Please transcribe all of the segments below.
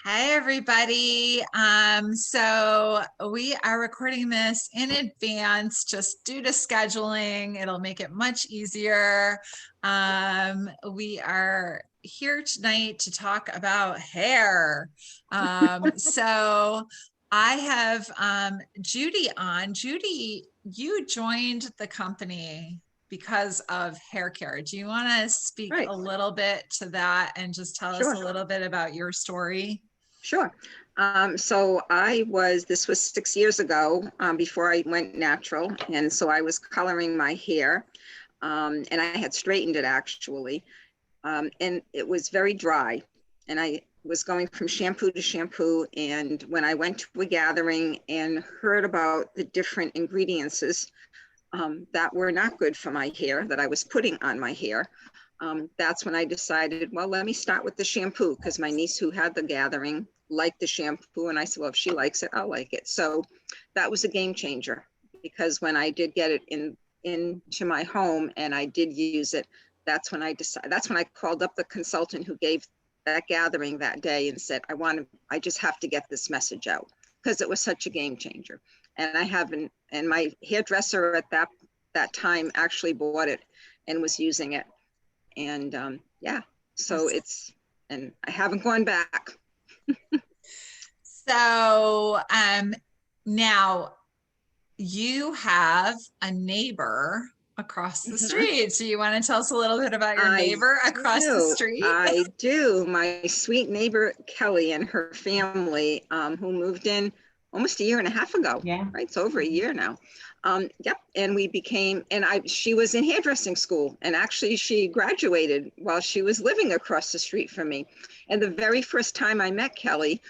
Hi, everybody. So we are recording this in advance just due to scheduling. It'll make it much easier. We are here tonight to talk about hair. So I have Judy on. Judy, you joined the company because of hair care. Do you want to speak Right. a little bit to that and just tell us Sure. a little bit about your story? Sure. This was 6 years ago, before I went natural. And so I was coloring my hair, and I had straightened it actually. And it was very dry. And I was going from shampoo to shampoo. And when I went to a gathering and heard about the different ingredients that were not good for my hair that I was putting on my hair, that's when I decided, well, let me start with the shampoo, because my niece who had the gathering liked the shampoo. And I said, well, if she likes it, I'll like it. So that was a game changer, because when I did get it into my home and I did use it, that's when I called up the consultant who gave that gathering that day and said, I just have to get this message out, because it was such a game changer. And my hairdresser at that time actually bought it and was using it. And and I haven't gone back. So now you have a neighbor across the street. So you want to tell us a little bit about your neighbor across the street? I do. My sweet neighbor, Kelly, and her family, who moved in almost a year and a half ago. Yeah. Right. It's over a year now. Yep. And she was in hairdressing school, and actually she graduated while she was living across the street from me. And the very first time I met Kelly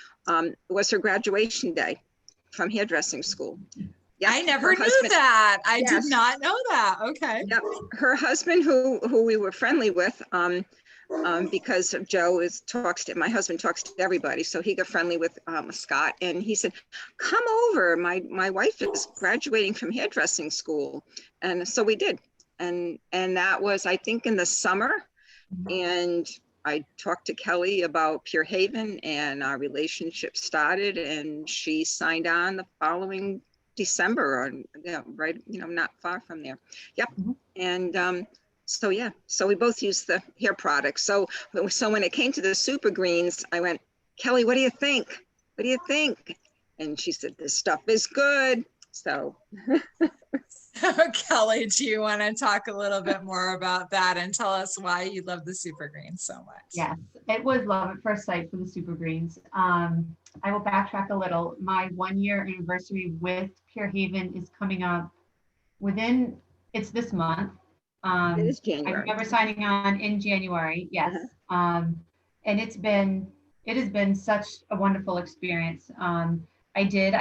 was her graduation day from hairdressing school. Yep. I never knew that. I did not know that. Okay. Yep. Her husband, who we were friendly with, because Joe my husband talks to everybody. So he got friendly with Scott, and he said, come over. My wife is graduating from hairdressing school. And so we did. And that was, I think, in the summer. And I talked to Kelly about Pure Haven, and our relationship started, and she signed on the following December, or not far from there. Yep. Mm-hmm. And so we both use the hair products. So when it came to the Supergreens, I went, Kelly, what do you think? What do you think? And she said, this stuff is good. So Kelly, do you want to talk a little bit more about that and tell us why you love the Supergreens so much? Yes, it was love at first sight for the Supergreens. I will backtrack a little. My 1-year anniversary with Pure Haven is coming up it's this month. It is January. I remember signing on in January, yes. Uh-huh. And it has been such a wonderful experience. I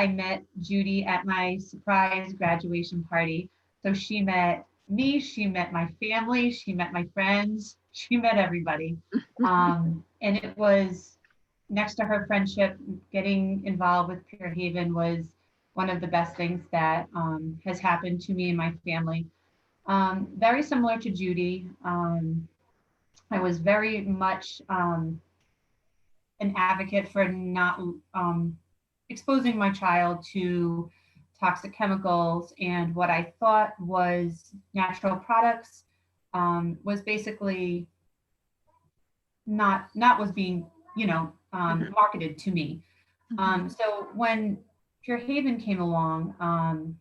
met Judy at my surprise graduation party. So she met me, she met my family, she met my friends, she met everybody. And it was, next to her friendship, getting involved with Pure Haven was one of the best things that has happened to me and my family. Very similar to Judy. I was very much an advocate for not exposing my child to toxic chemicals, and what I thought was natural products was basically not was being marketed to me. So when Pure Haven came along,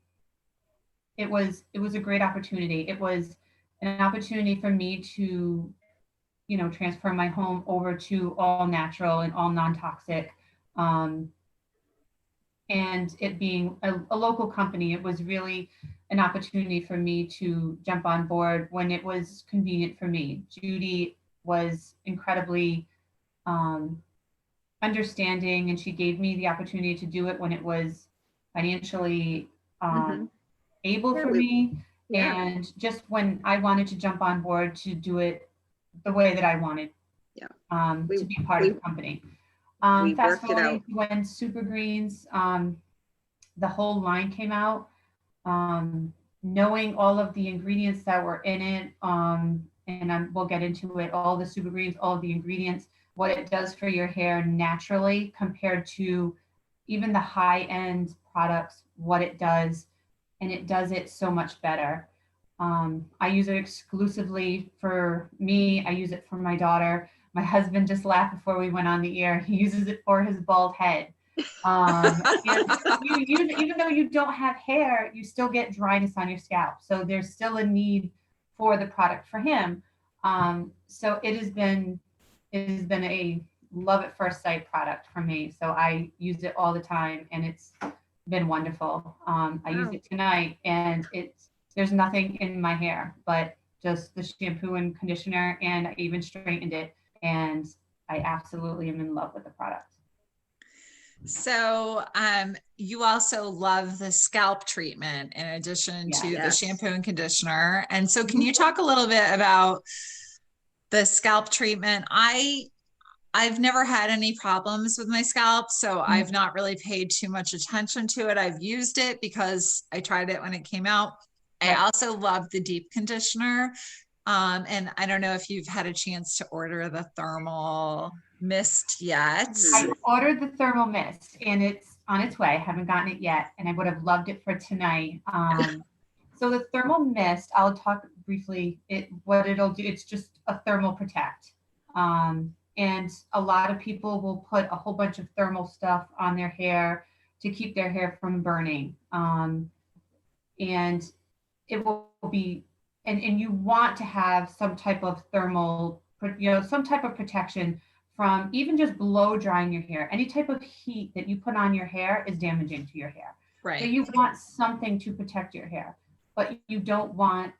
it was a great opportunity. It was an opportunity for me to transfer my home over to all natural and all non-toxic. And it being a local company, it was really an opportunity for me to jump on board when it was convenient for me. Judy was incredibly understanding, and she gave me the opportunity to do it when it was financially able for me. Yeah. And just when I wanted to jump on board to do it the way that I wanted to be part of the company. Fast forwarding to when Supergreens, the whole line came out, knowing all of the ingredients that were in it, and we'll get into it, all the Supergreens, all of the ingredients, what it does for your hair naturally compared to even the high-end products, what it does, and it does it so much better. I use it exclusively for me. I use it for my daughter. My husband just laughed before we went on the air. He uses it for his bald head. And you use it, even though you don't have hair, you still get dryness on your scalp. So there's still a need for the product for him. So it has been a love at first sight product for me. So I use it all the time, and it's been wonderful. I use it tonight, and there's nothing in my hair but just the shampoo and conditioner, and I even straightened it, and I absolutely am in love with the product. So you also love the scalp treatment in addition to the shampoo and conditioner. And so can you talk a little bit about the scalp treatment? I've never had any problems with my scalp, so I've not really paid too much attention to it. I've used it because I tried it when it came out. I also love the deep conditioner. And I don't know if you've had a chance to order the thermal mist yet. I ordered the thermal mist, and it's on its way. I haven't gotten it yet, and I would have loved it for tonight. So the thermal mist, I'll talk briefly. What it'll do, it's just a thermal protect. And a lot of people will put a whole bunch of thermal stuff on their hair to keep their hair from burning. And it will be, and you want to have some type of thermal, some type of protection from even just blow drying your hair. Any type of heat that you put on your hair is damaging to your hair. Right. So you want something to protect your hair, but you don't want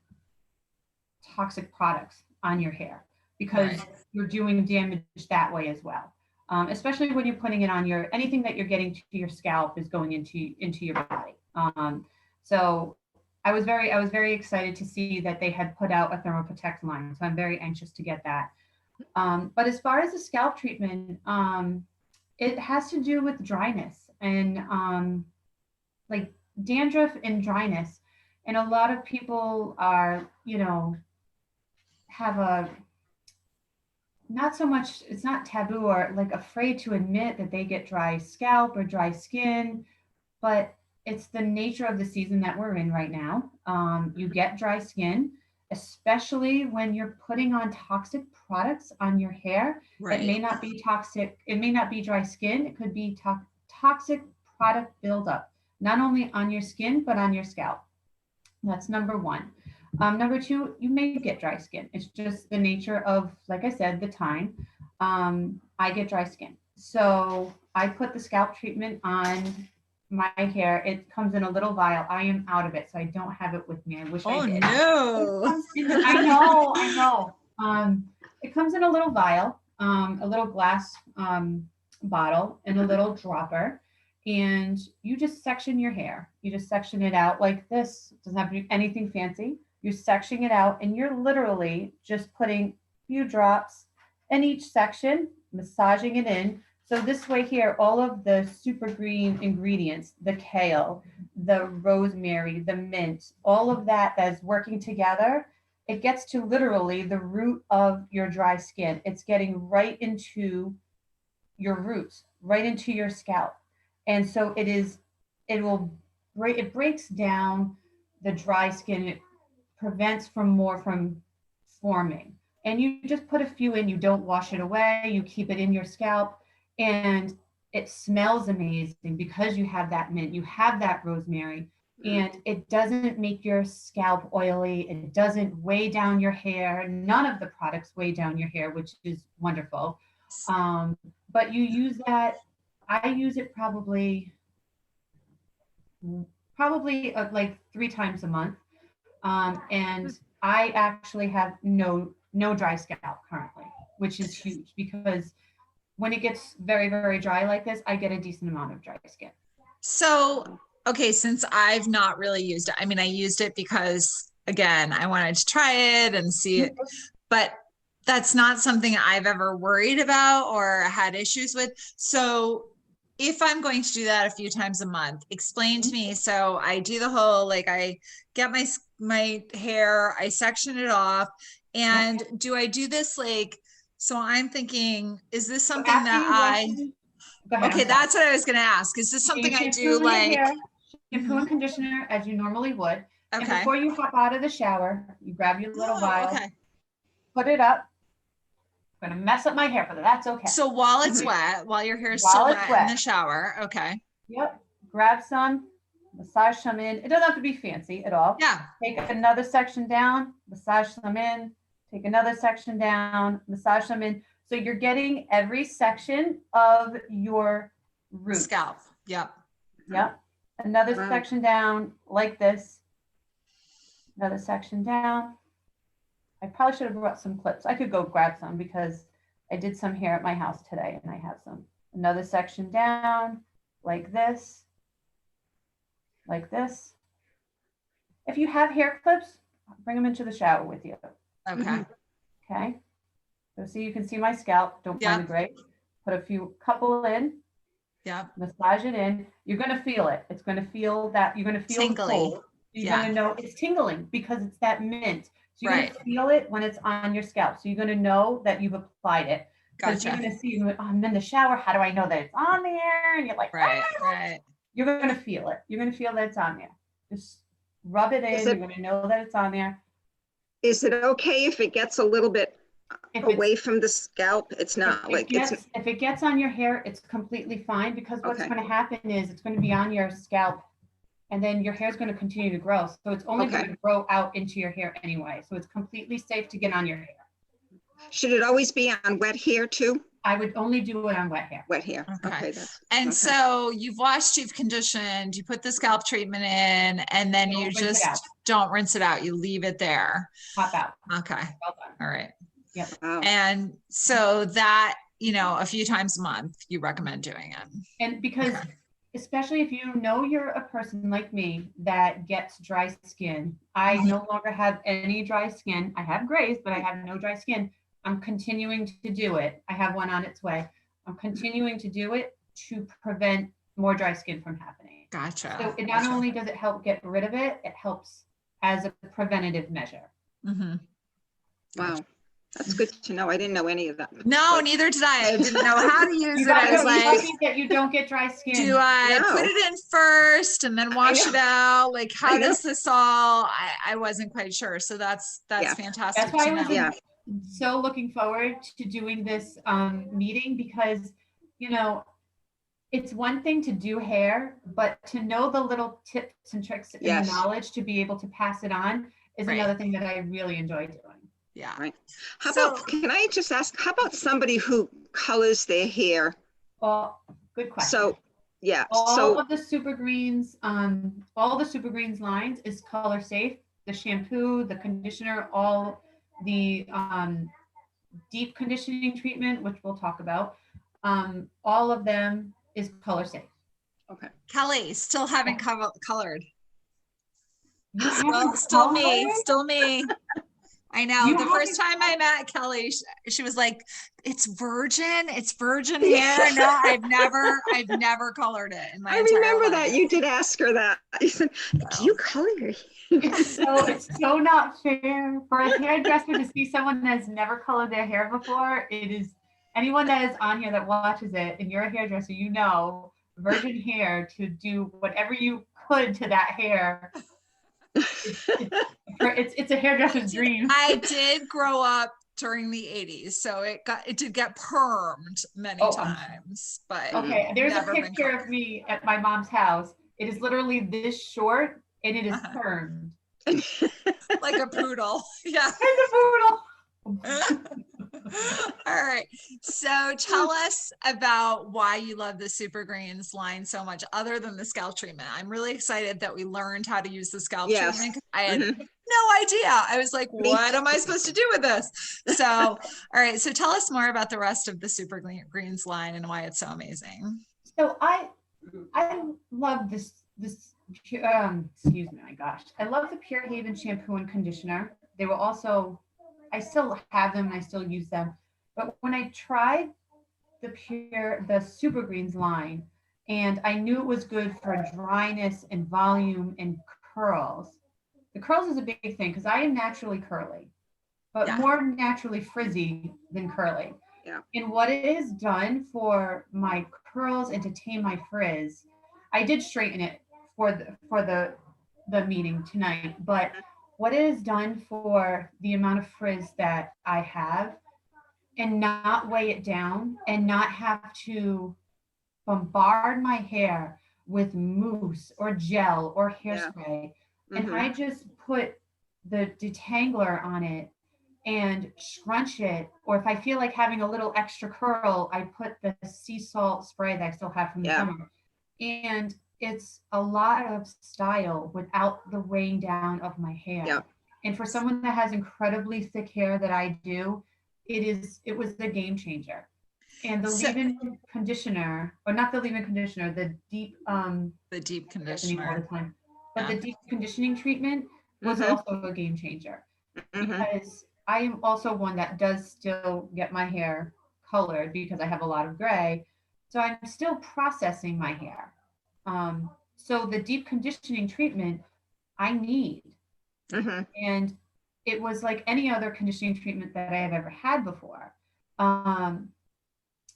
toxic products on your hair, because you're doing damage that way as well. Especially when you're putting it on anything that you're getting to your scalp is going into your body. So I was very excited to see that they had put out a thermal protect line. So I'm very anxious to get that. But as far as the scalp treatment, it has to do with dryness and like dandruff and dryness. And a lot of people are, have a, not so much, it's not taboo or like afraid to admit that they get dry scalp or dry skin, but it's the nature of the season that we're in right now. You get dry skin, especially when you're putting on toxic products on your hair. Right. It may not be toxic. It may not be dry skin. It could be toxic product buildup, not only on your skin, but on your scalp. That's number one. Number two, you may get dry skin. It's just the nature of, like I said, the time. I get dry skin. So I put the scalp treatment on my hair. It comes in a little vial. I am out of it, so I don't have it with me. I wish I did. Oh, no. I know. It comes in a little vial, a little glass bottle, and a little dropper. And you just section your hair. You just section it out like this. Doesn't have to be anything fancy. You're sectioning it out, and you're literally just putting a few drops in each section, massaging it in. So this way here, all of the super green ingredients, the kale, the rosemary, the mint, all of that is working together. It gets to literally the root of your dry skin. It's getting right into your roots, right into your scalp. And so it breaks down the dry skin. It prevents more from forming. And you just put a few in, you don't wash it away, you keep it in your scalp, and it smells amazing because you have that mint, you have that rosemary, and it doesn't make your scalp oily, it doesn't weigh down your hair. None of the products weigh down your hair, which is wonderful. But you use that, I use it probably like 3 times a month. And I actually have no dry scalp currently, which is huge, because when it gets very, very dry like this, I get a decent amount of dry skin. So, okay, since I've not really used it, I mean, I used it because, again, I wanted to try it and see it, but that's not something I've ever worried about or had issues with. So if I'm going to do that a few times a month, explain to me. So I do the whole, like, I get my hair, I section it off. And do I do this like So I'm thinking, is this So something after that you wash them- Go ahead, I'm okay, sorry. that's what I was going to ask. Is this So you something I shampoo do your like, hair, shampoo Mhm. and conditioner as you normally would. And Okay. before you hop out of the shower, you grab your little Oh, vial, okay. put it up. I'm gonna mess up my hair, but that's okay. So while it's Mhm. wet, while your hair is While still it's wet in the wet. shower. Okay. Yep. Grab some, massage some in. It doesn't have to be fancy at all. Yeah. Take another section down, massage some in. Take another section down, massage some in. So you're getting every section of your root. Scalp. Yep. Yep. Another Wow. section down like this. Another section down. I probably should have brought some clips. I could go grab some because I did some hair at my house today and I have some. Another section down like this. Like this. If you have hair clips, bring them into the shower with you. Okay. Mhm. Okay. So you can see my scalp. Don't mind the gray. Put a couple in. Yep. Massage it in. You're going to feel it. It's going to feel that you're going to feel Tingly. cold. You're Yeah. going to know it's tingling because it's that mint. So you're Right. going to feel it when it's on your scalp. So you're going to know that you've applied it. Because you're Gotcha. going to see, oh, I'm in the shower. How do I know that it's on there? And you're like, Right. ah! Right. You're going to feel it. You're going to feel that it's on there. Just rub it in. You're going to know that it's on there. Is it okay if it gets a little bit If away from the scalp? It's not like it's if it gets on your hair, it's completely fine because what's Okay. going to happen is it's going to be on your scalp and then your hair is going to continue to grow. So it's only Okay. going to grow out into your hair anyway. So it's completely safe to get on your hair. Should it always be on wet hair too? I would only do it on wet hair. Wet hair. Okay. Okay. That's And okay. so you've washed, you've conditioned, you put the scalp treatment in, and then Don't you rinse it just out. don't rinse it out. You leave it there. Pop out. Okay. Well done. All right. Yep. Wow. And so that, a few times a month, you recommend doing it. And because especially if you know you're a person like me that gets dry skin, I no longer have any dry skin. I have grays, but I have no dry skin. I'm continuing to do it. I have one on its way. I'm continuing to do it to prevent more dry skin from happening. Gotcha. So it not only does it help get rid of it, it helps as a preventative measure. Mm-hmm. Wow. That's good to know. I didn't know any of that. No, But neither did I. I didn't know how to use You it. I was guys are like, lucky that you don't get dry skin. do I No. put it in first and then wash it out? Like, how I know. does this all? I wasn't quite sure. So that's Yeah. fantastic. That's why to I was know. Yeah. so looking forward to doing this meeting because, it's one thing to do hair, but to know the little tips and tricks and Yes. the knowledge to be able to pass it on is Right. another thing that I really enjoy doing. Yeah. Right. How So- about, can I just ask, how about somebody who colors their hair? Well, good question. So, yeah. all So, of the Supergreens, all the Supergreens lines is color safe. The shampoo, the conditioner, all the deep conditioning treatment, which we'll talk about, all of them is color safe. okay. Kelly, still haven't colored. You Still, haven't still me, colored? still me. I know. You The first time I met Kelly, she was like, it's virgin hair. No, I've never colored it in my I entire remember life. that you did ask her that. You said, do you color your hair? It's so not fair for a hairdresser to see someone that's never colored their hair before. It is anyone that is on here that watches it and you're a hairdresser, virgin hair to do whatever you could to that hair. It's a hairdresser's dream. I did grow up during the 80s, so it did get permed many times, but Okay, there's a never been picture of me at my mom's house. It is literally this short and it is permed. like a poodle. Yeah. It's a poodle. All right. So tell us about why you love the Supergreens line so much, other than the scalp treatment. I'm really excited that we learned how to use the scalp treatment. I had no idea. I was like, what am I supposed to do with this? So, all right. So tell us more about the rest of the Supergreens line and why it's so amazing. So I love this excuse me, my gosh. I love the Pure Haven shampoo and conditioner. They were also, I still have them and I still use them. But when I tried the Supergreens line, and I knew it was good for dryness and volume and curls. The curls is a big thing because I am naturally curly. but Yeah. more naturally frizzy than curly. Yeah. And what it has done for my curls and to tame my frizz, I did straighten it for the meeting tonight, but what it has done for the amount of frizz that I have and not weigh it down and not have to bombard my hair with mousse or gel or hairspray. And I just put the detangler on it and scrunch it. Or if I feel like having a little extra curl, I put the sea salt spray that I still have from the summer. And it's a lot of style without the weighing down of my hair. Yeah. And for someone that has incredibly thick hair that I do, it was the game changer. And the leave-in conditioner, or not the leave-in conditioner, the deep conditioner all the time, but the deep conditioning treatment was also a game changer, because I am also one that does still get my hair colored because I have a lot of gray, so I'm still processing my hair. So the deep conditioning treatment I need, and it was like any other conditioning treatment that I have ever had before.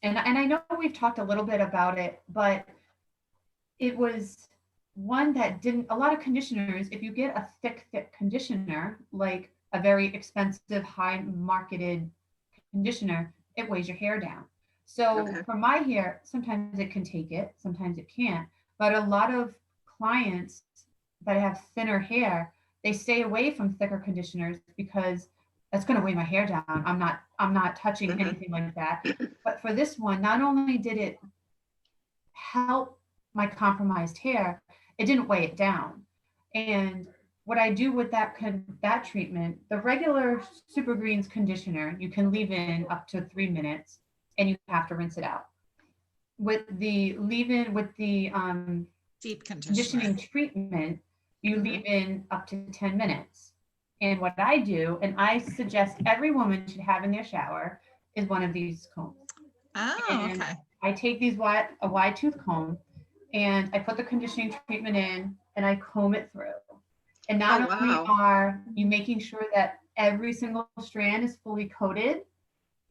And I know we've talked a little bit about it, but it was one that didn't, a lot of conditioners, if you get a thick conditioner, like a very expensive, high marketed conditioner, it weighs your hair down. So for my hair, sometimes it can take it, sometimes it can't. But a lot of clients that have thinner hair, they stay away from thicker conditioners because that's going to weigh my hair down. I'm not touching anything like that. But for this one, not only did it help my compromised hair, it didn't weigh it down. And what I do with that treatment, the regular Supergreens conditioner, you can leave in up to 3 minutes and you have to rinse it out. With the leave-in, with the deep conditioning treatment, you leave in up to 10 minutes. And what I do, and I suggest every woman should have in their shower, is one of these combs. Oh, okay. I take a wide tooth comb and I put the conditioning treatment in and I comb it through. And not only are you making sure that every single strand is fully coated,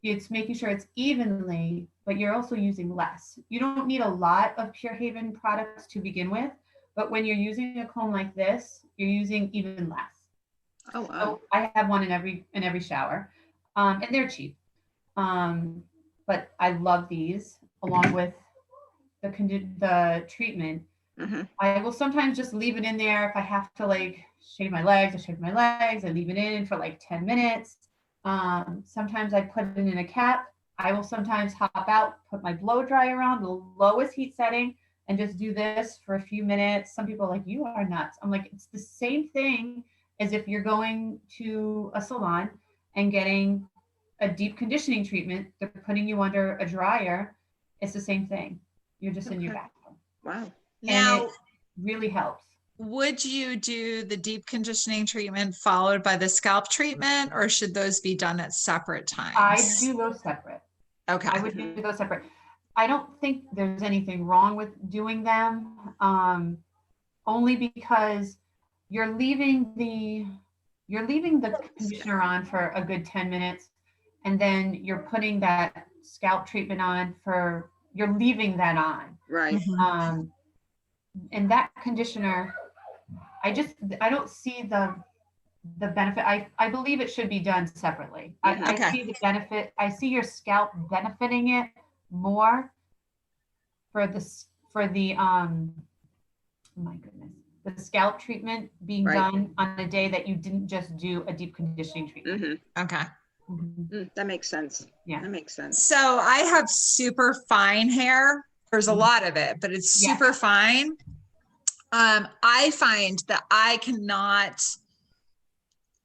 it's making sure it's evenly, but you're also using less. You don't need a lot of Pure Haven products to begin with, but when you're using a comb like this, you're using even less. Oh, wow. So I have one in every shower, and they're cheap. But I love these along with the treatment. I will sometimes just leave it in there if I have to like shave my legs. I leave it in for like 10 minutes. Sometimes I put it in a cap. I will sometimes hop out, put my blow dryer on the lowest heat setting, and just do this for a few minutes. Some people are like, you are nuts. I'm like, it's the same thing as if you're going to a salon and getting a deep conditioning treatment. They're putting you under a dryer. It's the same thing. You're just in your bathroom. Wow. Now, and it really helps. Would you do the deep conditioning treatment followed by the scalp treatment, or should those be done at separate times? I do those separate. Okay. I would do those separate. I don't think there's anything wrong with doing them, only because you're leaving the conditioner on for a good 10 minutes, and then you're putting that scalp treatment on you're leaving that on. Right. And that conditioner, I don't see the benefit. I believe it should be done separately. I see the benefit. I see your scalp benefiting it more for the my goodness, the scalp treatment being done on a day that you didn't just do a deep conditioning treatment. Okay. That makes sense. Yeah, that makes sense. So I have super fine hair. There's a lot of it, but it's super fine. I find that I cannot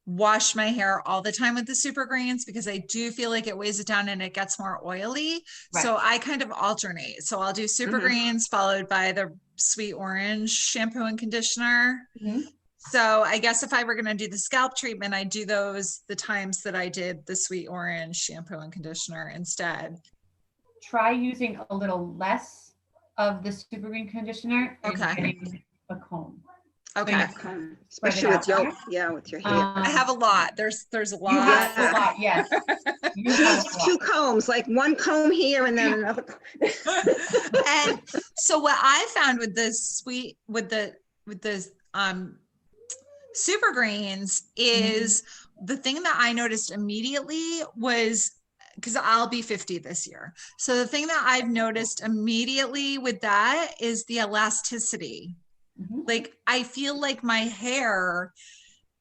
wash my hair all the time with the Supergreens because I do feel like it weighs it down and it gets more oily. Right. So I kind of alternate. So I'll do Supergreens followed by the Sweet Orange shampoo and conditioner. So I guess if I were going to do the scalp treatment, I do those the times that I did the Sweet Orange shampoo and conditioner instead. Try using a little less of the Supergreen conditioner and getting a comb. Okay. Especially with with your hair. I have a lot. There's a lot. You have a lot, yes. You have a lot. 2 combs, like 1 comb here and then another. And so what I found with the super greens is the thing that I noticed immediately was, because I'll be 50 this year. So the thing that I've noticed immediately with that is the elasticity. Like, I feel like my hair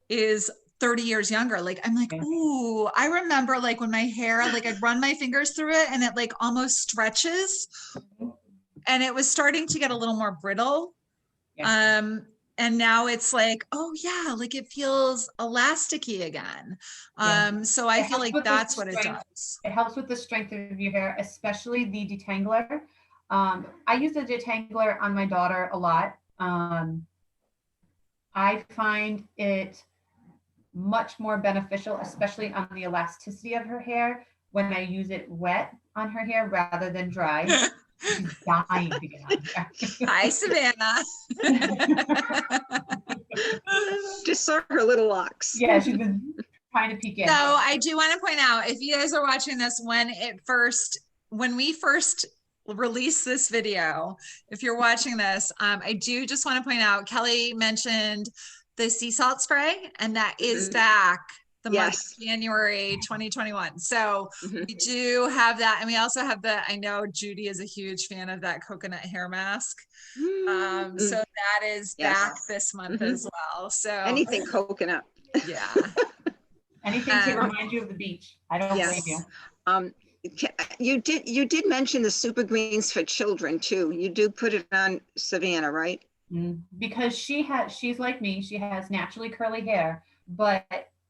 is 30 years younger. Like, I'm like, ooh, I remember like when my hair, like I'd run my fingers through it and it like almost stretches, and it was starting to get a little more brittle. And now it's like, oh yeah, like it feels elasticy again. So I feel like that's what it does. It helps with the strength of your hair, especially the detangler. I use the detangler on my daughter a lot. I find it much more beneficial, especially on the elasticity of her hair, when I use it wet on her hair rather than dry. She's dying to get on here. Hi, Savannah. Just saw her little locks. Yeah, she's been trying to peek in. So I do want to point out, if you guys are watching this when we first released this video, if you're watching this, I do just want to point out, Kelly mentioned the sea salt spray, and that is back the month of January 2021. So we do have that. And we also have I know Judy is a huge fan of that coconut hair mask. So that is back this month as well. So anything coconut. Yeah. Anything to remind you of the beach. I don't blame you. You did mention the super greens for children too. You do put it on Savannah, right? Because she's like me, she has naturally curly hair, but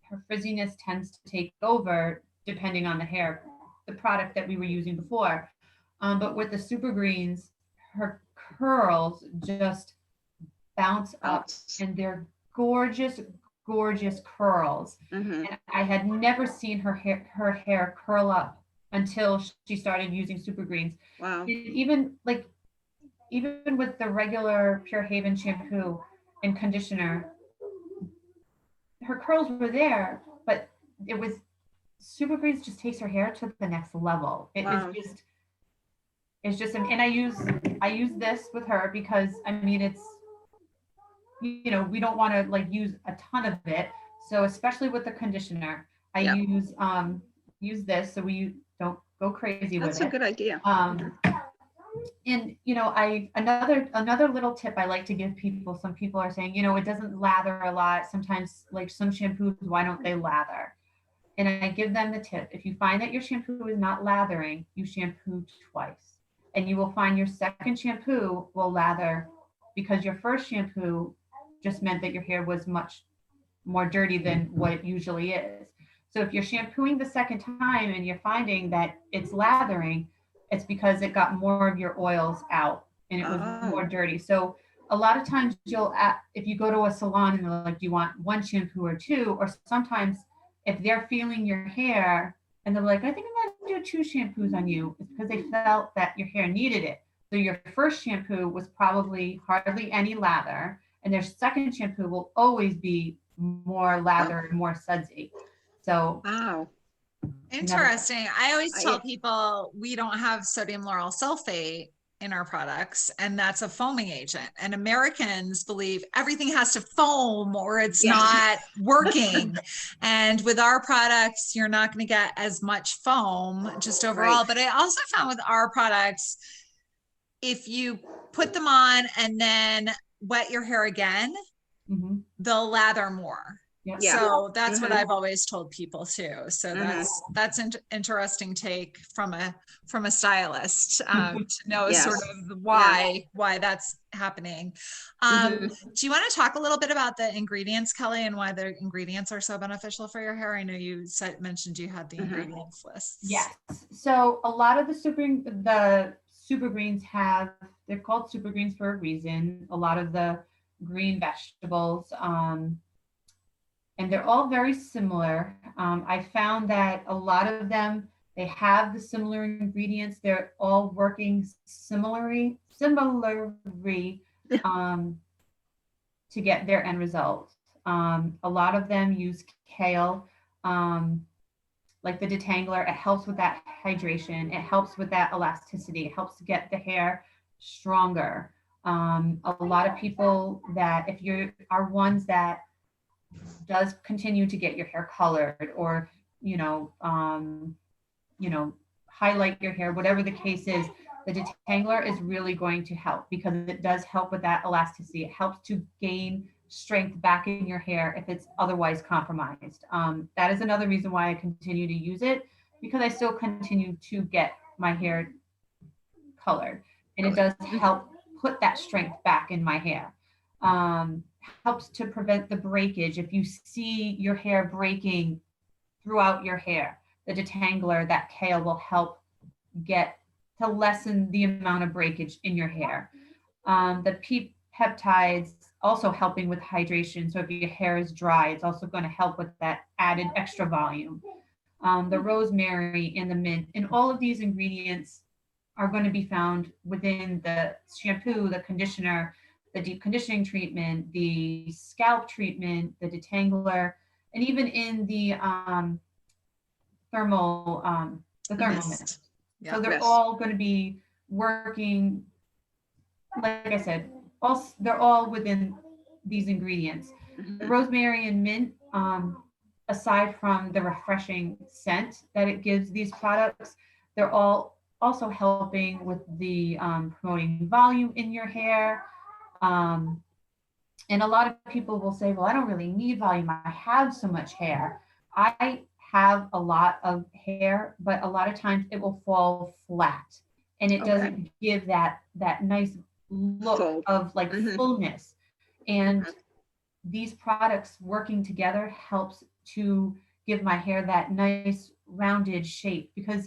her frizziness tends to take over depending on the product that we were using before. But with the super greens, her curls just bounce up, and they're gorgeous, gorgeous curls. And I had never seen her hair curl up until she started using super greens. Wow. Even with the regular Pure Haven shampoo and conditioner, her curls were there, but it was super greens just takes her hair to the next level. It's just, and I use this with her because I mean, it's, we don't want to like use a ton of it. So especially with the conditioner, I use this so we don't go crazy with it. That's a good idea. And another little tip I like to give people, some people are saying, it doesn't lather a lot. Sometimes like some shampoos, why don't they lather? And I give them the tip. If you find that your shampoo is not lathering, you shampoo twice. And you will find your second shampoo will lather, because your first shampoo just meant that your hair was much more dirty than what it usually is. So if you're shampooing the second time and you're finding that it's lathering, it's because it got more of your oils out and it was more dirty. So a lot of times if you go to a salon and they're like, do you want 1 shampoo or 2? Or sometimes if they're feeling your hair and they're like, I think I'm gonna do 2 shampoos on you, it's because they felt that your hair needed it. So your first shampoo was probably hardly any lather, and their second shampoo will always be more lather and more sudsy. So interesting. I always tell people we don't have sodium lauryl sulfate in our products, and that's a foaming agent. And Americans believe everything has to foam or it's not working. And with our products, you're not going to get as much foam just overall. But I also found with our products, if you put them on and then wet your hair again, they'll lather more. So that's what I've always told people too. So that's an interesting take from a stylist to know sort of why that's happening. Do you want to talk a little bit about the ingredients, Kelly, and why the ingredients are so beneficial for your hair? I know you mentioned you had the ingredients lists. Yes. So a lot of the super greens they're called super greens for a reason. A lot of the green vegetables, and they're all very similar. I found that a lot of them, they have the similar ingredients. They're all working similarly. to get their end result. A lot of them use kale, like the detangler. It helps with that hydration. It helps with that elasticity. It helps to get the hair stronger. A lot of people that, if you are ones that does continue to get your hair colored, or highlight your hair, whatever the case is, the detangler is really going to help, because it does help with that elasticity. It helps to gain strength back in your hair if it's otherwise compromised. That is another reason why I continue to use it, because I still continue to get my hair colored, and it does help put that strength back in my hair. Helps to prevent the breakage. If you see your hair breaking throughout your hair, the detangler, that kale, will help get to lessen the amount of breakage in your hair. The peptides also helping with hydration. So if your hair is dry, it's also going to help with that added extra volume. The rosemary and the mint, and all of these ingredients are going to be found within the shampoo, the conditioner, the deep conditioning treatment, the scalp treatment, the detangler, and even in the thermal mist. Yeah. So they're all going to be working, like I said, they're all within these ingredients. The rosemary and mint, aside from the refreshing scent that it gives these products, they're all also helping with the promoting volume in your hair. And a lot of people will say, well, I don't really need volume. I have so much hair. I have a lot of hair, but a lot of times it will fall flat, and it doesn't give that nice look of like fullness. And these products working together helps to give my hair that nice rounded shape, because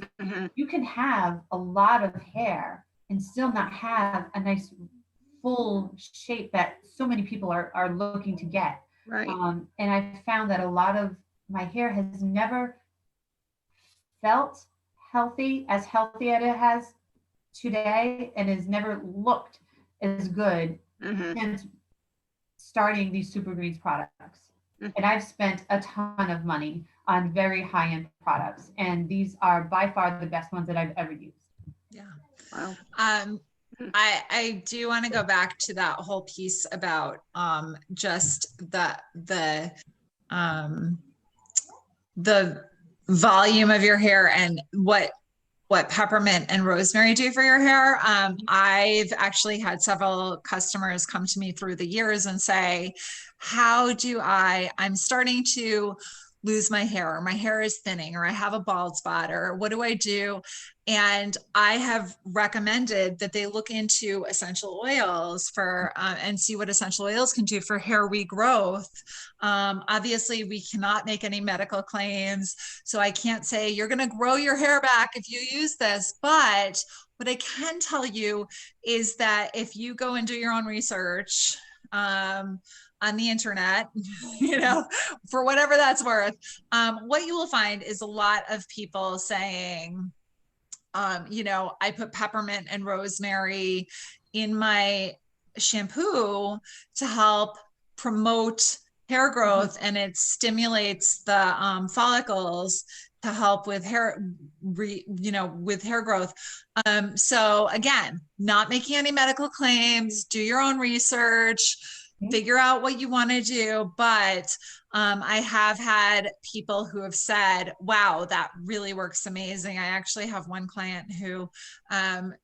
you can have a lot of hair and still not have a nice full shape that so many people are looking to get. Right. And I found that a lot of my hair has never felt as healthy as it has today, and has never looked as good since starting these Supergreens products. And I've spent a ton of money on very high-end products, and these are by far the best ones that I've ever used. Yeah. Wow. I do want to go back to that whole piece about just the volume of your hair and what peppermint and rosemary do for your hair. I've actually had several customers come to me through the years and say, I'm starting to lose my hair, or my hair is thinning, or I have a bald spot, or what do I do? And I have recommended that they look into essential oils for and see what essential oils can do for hair regrowth. Obviously, we cannot make any medical claims, so I can't say you're going to grow your hair back if you use this. But what I can tell you is that if you go and do your own research, on the internet, for whatever that's worth, what you will find is a lot of people saying, I put peppermint and rosemary in my shampoo to help promote hair growth, and it stimulates the follicles to help with with hair growth. So again, not making any medical claims, do your own research, figure out what you want to do. But I have had people who have said, wow, that really works amazing. I actually have one client who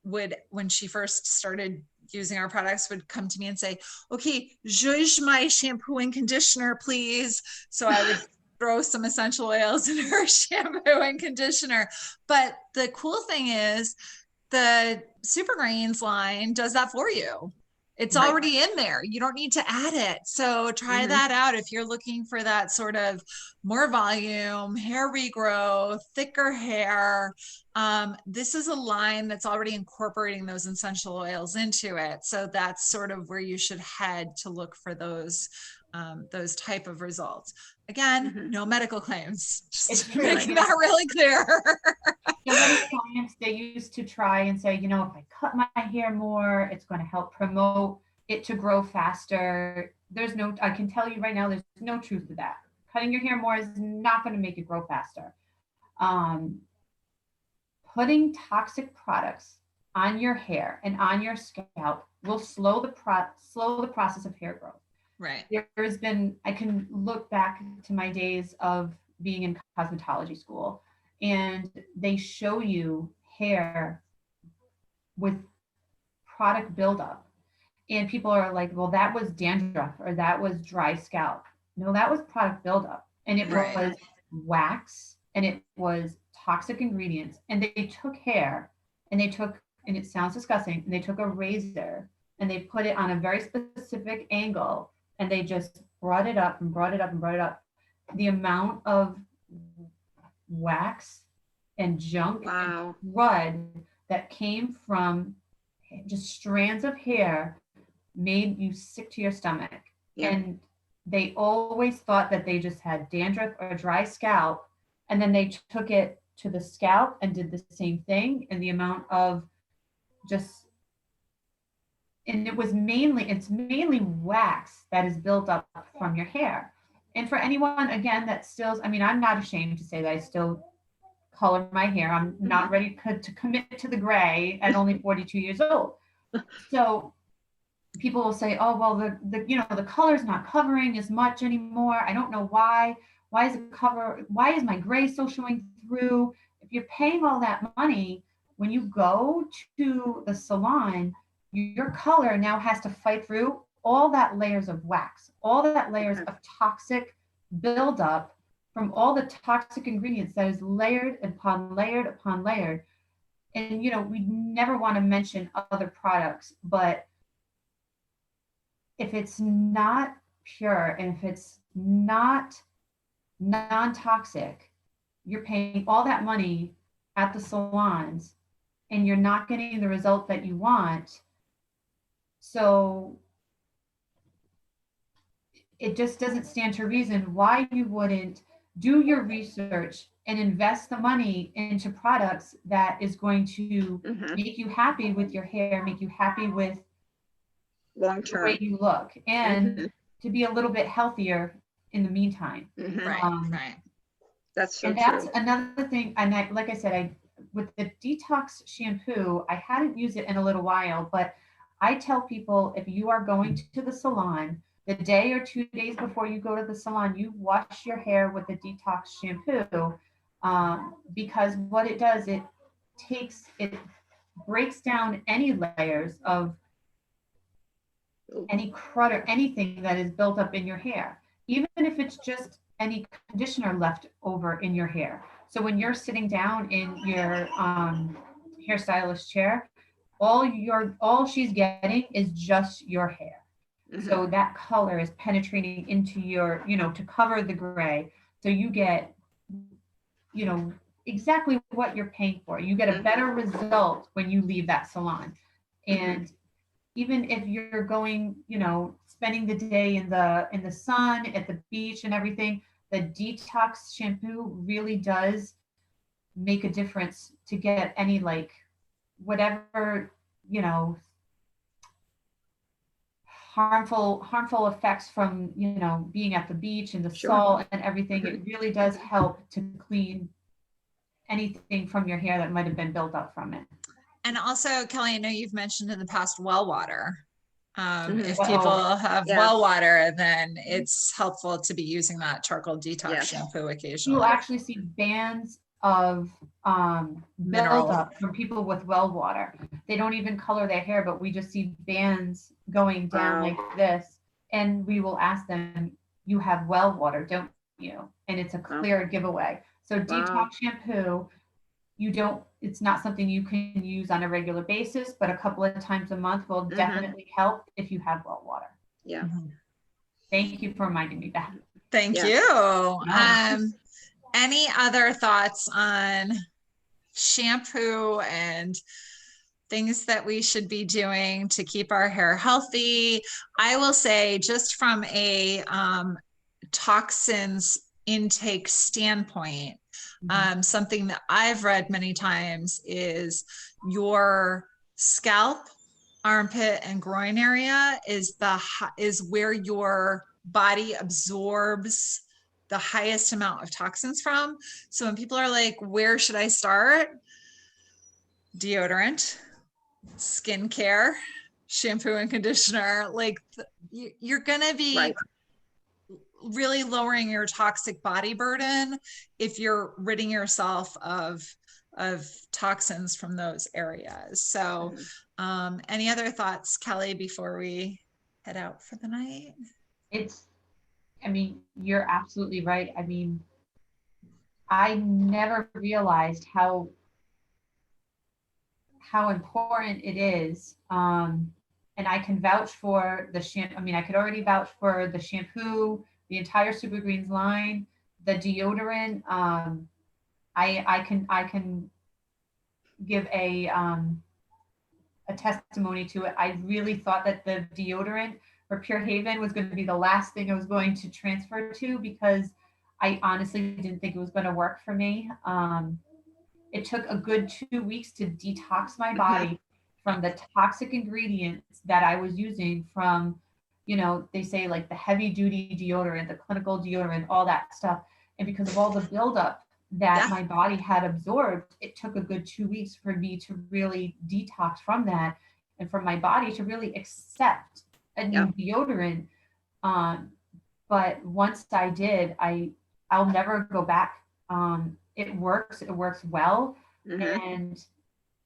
when she first started using our products, would come to me and say, okay, zhuzh my shampoo and conditioner, please. So I would throw some essential oils in her shampoo and conditioner. But the cool thing is the Supergreens line does that for you. It's already in there. You don't need to add it. So try that out if you're looking for that sort of more volume, hair regrowth, thicker hair. This is a line that's already incorporating those essential oils into it. So that's sort of where you should head to look for those type of results. Again, no medical claims. Just making that really clear. So many clients, they used to try and say, if I cut my hair more, it's going to help promote it to grow faster. I can tell you right now, there's no truth to that. Cutting your hair more is not going to make it grow faster. Putting toxic products on your hair and on your scalp will slow the process of hair growth. Right. There's been, I can look back to my days of being in cosmetology school, and they show you hair with product buildup. And people are like, well, that was dandruff or that was dry scalp. No, that was product buildup. And it was wax and it was toxic ingredients. And they took hair and and it sounds disgusting, and they took a razor and they put it on a very specific angle, and they just brought it up and brought it up and brought it up. The amount of wax and junk and crud that came from just strands of hair made you sick to your stomach. Yeah. And they always thought that they just had dandruff or dry scalp, and then they took it to the scalp and did the same thing. And the amount of and it's mainly wax that is built up from your hair. And for anyone, again, that still, I mean, I'm not ashamed to say that I still color my hair. I'm not ready to commit to the gray at only 42 years old. So people will say, oh, well, the color's not covering as much anymore. I don't know why. Why is my gray still showing through? If you're paying all that money, when you go to the salon, your color now has to fight through all that layers of wax, all that layers of toxic buildup from all the toxic ingredients that is layered upon layered upon layered. And, we never want to mention other products, but if it's not pure and if it's not non-toxic, you're paying all that money at the salons and you're not getting the result that you want. So it just doesn't stand to reason why you wouldn't do your research and invest the money into products that is going to make you happy with your hair, make you happy with long-term the way you look, and to be a little bit healthier in the meantime. Right. That's so and that's true. Another thing. And like I said, with the detox shampoo, I hadn't used it in a little while, but I tell people, if you are going to the salon, the day or 2 days before you go to the salon, you wash your hair with the detox shampoo, because what it does, it breaks down any layers of any crud or anything that is built up in your hair, even if it's just any conditioner left over in your hair. So when you're sitting down in your hairstylist chair, all she's getting is just your hair. So that color is penetrating into your, to cover the gray. So you get, exactly what you're paying for. You get a better result when you leave that salon. And even if you're going, spending the day in the sun, at the beach and everything, the detox shampoo really does make a difference to get any whatever, harmful effects from, being at the beach and the salt and everything. It really does help to clean anything from your hair that might have been built up from it. And also, Kelly, I know you've mentioned in the past well water. If people have well water, then it's helpful to be using that charcoal detox shampoo occasionally. You'll actually see bands of buildup from people with well water. They don't even color their hair, but we just see bands going down like this. And we will ask them, you have well water, don't you? And it's a clear giveaway. So detox shampoo, it's not something you can use on a regular basis, but a couple of times a month will definitely help if you have well water. Yeah. Thank you for reminding me that. Thank you. Any other thoughts on shampoo and things that we should be doing to keep our hair healthy? I will say, just from a toxins intake standpoint, something that I've read many times is your scalp armpit and groin area is is where your body absorbs the highest amount of toxins from. So when people are like, where should I start? Deodorant, skincare, shampoo and conditioner. Like you're going to be really lowering your toxic body burden if you're ridding yourself of toxins from those areas. So any other thoughts, Kelly, before we head out for the night? I mean, you're absolutely right. I mean, I never realized how important it is. And I can vouch for the shampoo. I mean, I could already vouch for the shampoo, the entire Supergreens line, the deodorant. I can give a testimony to it. I really thought that the deodorant for Pure Haven was going to be the last thing I was going to transfer to, because I honestly didn't think it was going to work for me. It took a good 2 weeks to detox my body from the toxic ingredients that I was using from, you know, they say like the heavy duty deodorant, the clinical deodorant, all that stuff. And because of all the buildup that my body had absorbed, it took a good 2 weeks for me to really detox from that and for my body to really accept a new deodorant. But once I did, I'll never go back. It works well. And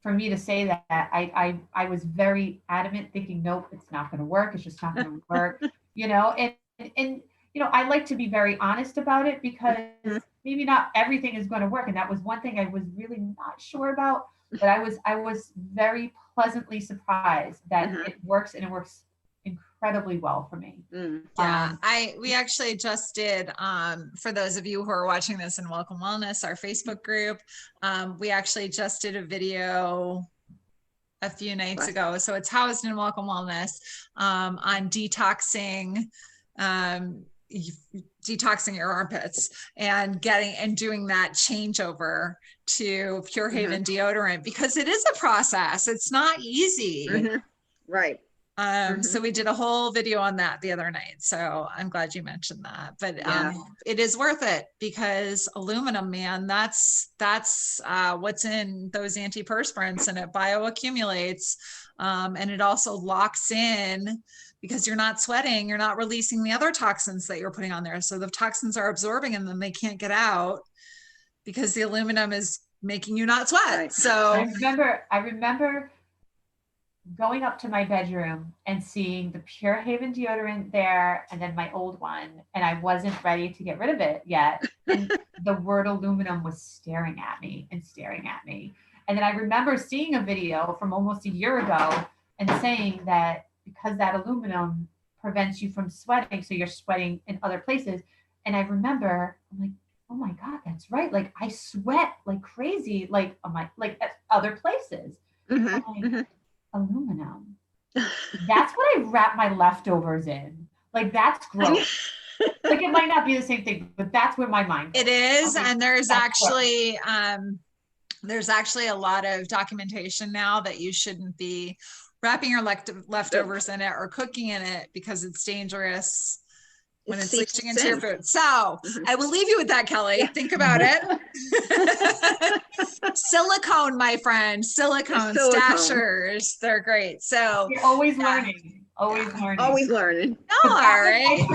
for me to say that, I was very adamant, thinking, nope, it's not going to work. It's just not going to work, you know, and, you know, I like to be very honest about it, because maybe not everything is going to work. And that was one thing I was really not sure about, but I was very pleasantly surprised that it works, and it works incredibly well for me. We actually just did, for those of you who are watching this in Welcome Wellness, our Facebook group, we actually just did a video a few nights ago. So it's housed in Welcome Wellness, on detoxing your armpits and doing that changeover to Pure Haven deodorant, because it is a process. It's not easy. Right. So we did a whole video on that the other night. So I'm glad you mentioned that, but it is worth it, because aluminum, man, that's what's in those antiperspirants, and it bioaccumulates. And it also locks in, because you're not sweating, you're not releasing the other toxins that you're putting on there. So the toxins are absorbing and then they can't get out because the aluminum is making you not sweat. Right. So I remember going up to my bedroom and seeing the Pure Haven deodorant there, and then my old one, and I wasn't ready to get rid of it yet. And the word aluminum was staring at me. And then I remember seeing a video from almost a year ago and saying that because that aluminum prevents you from sweating, so you're sweating in other places. And I remember, I'm like, oh my God, that's right. Like I sweat like crazy, like at other places. Aluminum. That's what I wrap my leftovers in. Like that's gross. Like it might not be the same thing, but that's where my mind goes. It is. And there's actually a lot of documentation now that you shouldn't be wrapping your leftovers in it or cooking in it, because it's dangerous when it's leaching into your food. So I will leave you with that, Kelly. Think about it. Silicone, my friend, silicone stashers. They're great. So you're always learning. Always learning. No, all right.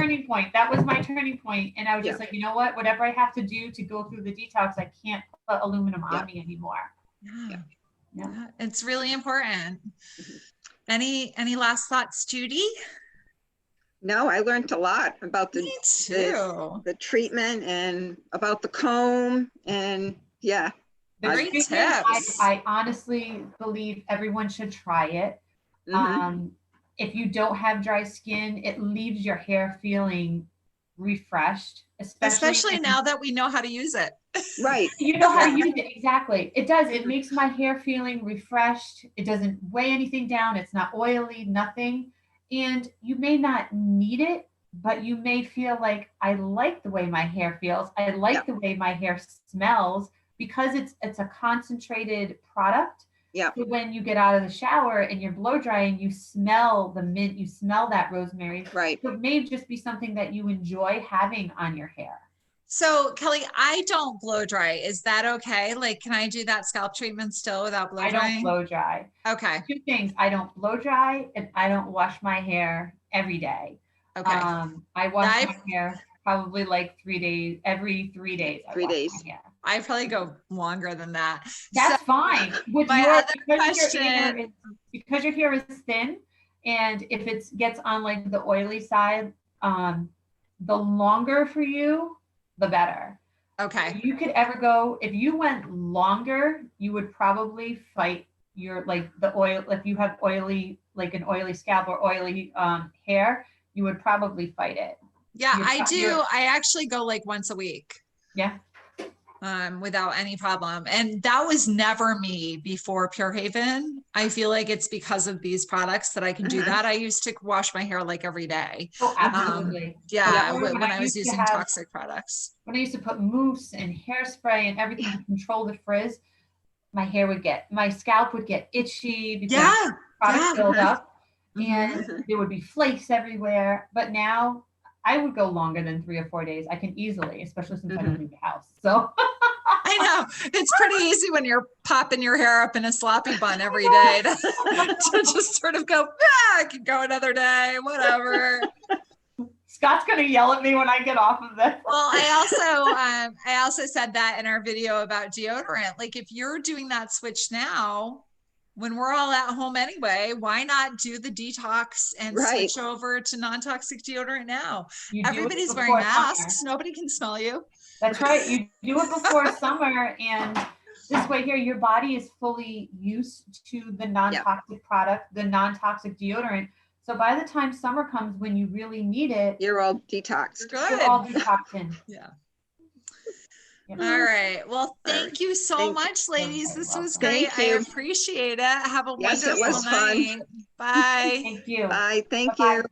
That was my turning point. And I was just like, you know what? Whatever I have to do to go through the detox, I can't put aluminum on me anymore. Yeah. It's really important. Any last thoughts, Judy? No, I learned a lot about the treatment and about the comb, and great tips. I honestly believe everyone should try it. If you don't have dry skin, it leaves your hair feeling refreshed, especially now that we know how to use it. Right. You know how to use it. Exactly. It does. It makes my hair feeling refreshed. It doesn't weigh anything down. It's not oily, nothing. And you may not need it, but you may feel like, I like the way my hair feels. I like the way my hair smells, because it's a concentrated product. Yeah. So when you get out of the shower and you're blow drying, you smell the mint, you smell that rosemary. Right. So it may just be something that you enjoy having on your hair. So Kelly, I don't blow dry. Is that okay? Like, can I do that scalp treatment still without blow I drying? don't blow dry. Okay. Two things. I don't blow dry and I don't wash my hair every day. Okay. I wash my hair probably like every 3 days. 3 days. I probably go longer than that. That's fine. With my your, other because your hair is thin, and if it gets on like the oily side, the longer for you, the better. Okay. If you could ever go, if you went longer, you would probably fight your, like the oil, if you have oily, like an oily scalp or oily hair, you would probably fight it. Yeah, I do. I actually go like once a week. Yeah. Without any problem. And that was never me before Pure Haven. I feel like it's because of these products that I can do that. I used to wash my hair like every day. Oh, absolutely. When I was using toxic products. When I used to put mousse and hairspray and everything to control the frizz, my scalp would get itchy because product filled up, and there would be flakes everywhere. But now I would go longer than 3 or 4 days. I can easily, especially since I don't leave the house. So I know it's pretty easy when you're popping your hair up in a sloppy bun every day to just sort of go, I can go another day, whatever. Scott's going to yell at me when I get off of this. Well, I also said that in our video about deodorant. Like, if you're doing that switch now, when we're all at home anyway, why not do the detox and switch over to non-toxic deodorant now? Everybody's wearing masks. Summer. Nobody can smell you. That's right. You do it before summer, and this way here, your body is fully used to the non-toxic product, the non-toxic deodorant. So by the time summer comes, when you really need it, you're all detoxed. You're all detoxed in. Yeah. All right. Well, thank you so much, ladies. This was great. I appreciate it. Have a wonderful night. Fun. Bye. Thank you. Bye. Thank you.